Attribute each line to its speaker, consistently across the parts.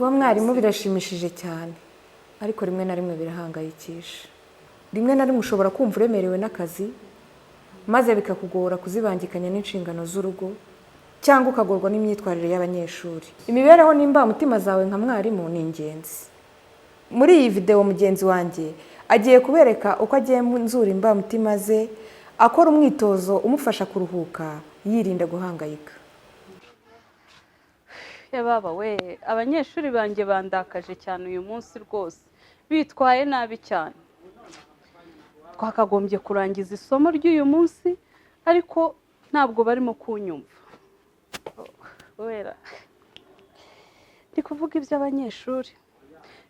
Speaker 1: Kuba mwarimu birashimishije cyane, ariko rimwe na rimwe birahangayikisha. Rimwe na rimwe ushobora kumva uremerewe n'akazi, maze bikakugora kuzibangikanya n'inshingano z'urugo, cyangwa ukagorwa n'imyitwarire y'abanyeshuri. Imibereho n'imbamutima zawe nka mwarimu ni ingenzi. Muri iyi video mugenzi wanjye agiye kubereka uko agenzura imbamutima ze, akora umwitozo umufasha kuruhuka, yirinda guhangayika.
Speaker 2: Baba we, abanyeshuri banjye bandakaje cyane uyu munsi rwose, bitwaye nabi cyane. Twakagombye kurangiza isomo ry'uyu munsi, ariko ntabwo barimo kunyumva. Ndi kuvuga iby'abanyeshuri.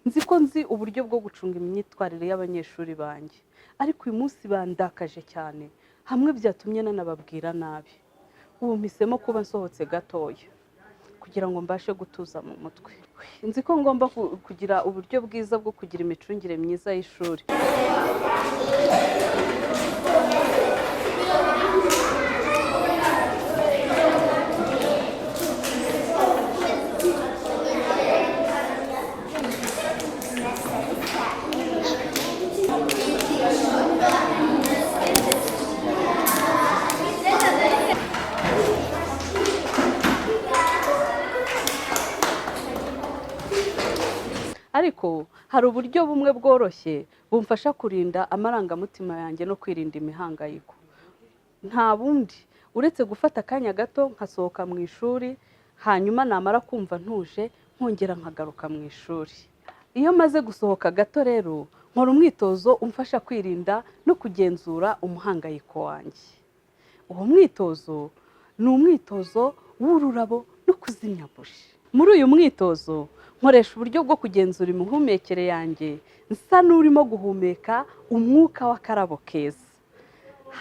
Speaker 2: Nzi ko nzi uburyo bwo gucunga imyitwarire y'abanyeshuri banjye, ariko uyu munsi bandakaje cyane, hamwe byatumye nanababwira nabi. Ubu mpisemo kuba nsohotse gatoya kugira ngo mbashe gutuza mu mutwe. Nzi ko ngomba kugira uburyo bwiza bwo kugira imicungire myiza y'ishuri. Ariko hari uburyo bumwe bworoshye bumfasha kurinda amarangamutima yanjye no kwirinda imihangayiko. Nta bundi uretse gufata akanya gato nkasohoka mu ishuri, hanyuma namara kumva ntuje nkongera nkagaruka mu ishuri. Iyo maze gusohoka gato rero, nkora umwitozo umfasha kwirinda no kugenzura umuhangayiko wanjye. Uwo mwitozo ni umwitozo w'ururabo no kuzimya buji. Muri uyu mwitozo nkoresha uburyo bwo kugenzura imihumekere yanjye, nsa n'urimo guhumeka umwuka w'akarabo keza.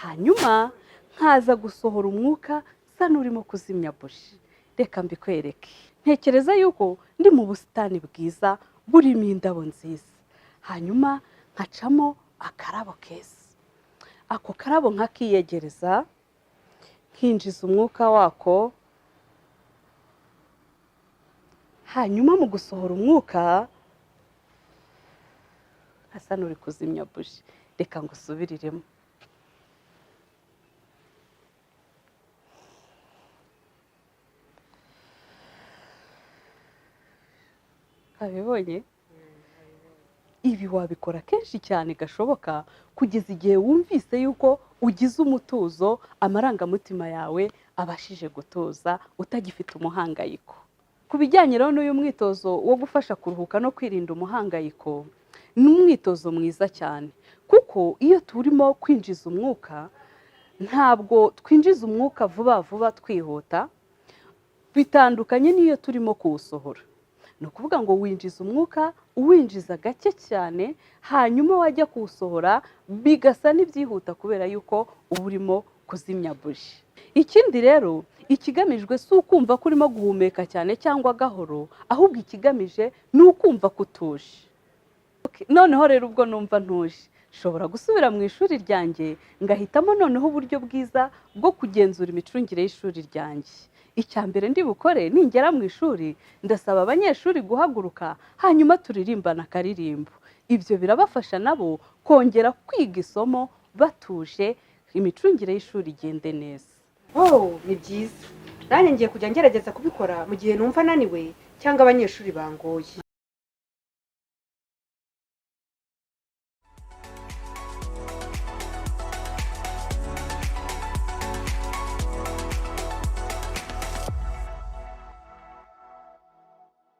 Speaker 2: Hanyuma nkaza gusohora umwuka nsa n'urimo kuzimya buji. Reka mbikwereke. Ntekereza yuko ndi mu busitani bwiza burimo indabo nziza. Hanyuma nkacamo akarabo keza. Ako karabo nkakiyegereza, nkinjiza umwuka wako. Hanyuma mu gusohora umwuka hasa n'uri kuzimya buji. Reka ngo usubiriremo. Abibonye? Ibi wabikora kenshi cyane gashoboka, kugeza igihe wumvise yuko ugize umutuzo, amarangamutima yawe abashije gutuza, utagifite umuhangayiko. Ku bijyanye rero n'uyu mwitozo wo gufasha kuruhuka no kwirinda umuhangayiko, ni umwitozo mwiza cyane, kuko iyo turimo kwinjiza umwuka, ntabwo twinjiza umwuka vuba vuba twihuta, bitandukanye n'iyo turimo kuwusohora. Ni ukuvuga ngo winjiza umwuka, uwinjiza gake cyane, hanyuma wajya kuwusohora bigasa n'ibyihuta kubera yuko uba urimo kuzimya buji. Ikindi rero, ikigamijwe si ukumva ko urimo guhumeka cyane cyangwa gahoro, ahubwo ikigamije ni ukumva ko utuje. Noneho rero ubwo numva ntuje, nshobora gusubira mu ishuri ryanjye, ngahitamo noneho uburyo bwiza bwo kugenzura imicungire y'ishuri ryanjye. Icya mbere ndi bukore, ningera mu ishuri, ndasaba abanyeshuri guhaguruka, hanyuma turirimbana akaririmbo. Ibyo birabafasha nabo kongera kwiga isomo batuje, imicungire y'ishuri igende neza.
Speaker 3: Ni byiza. Nanjye ngiye kujya ngerageza kubikora mu gihe numva naniwe cyangwa abanyeshuri bangoye.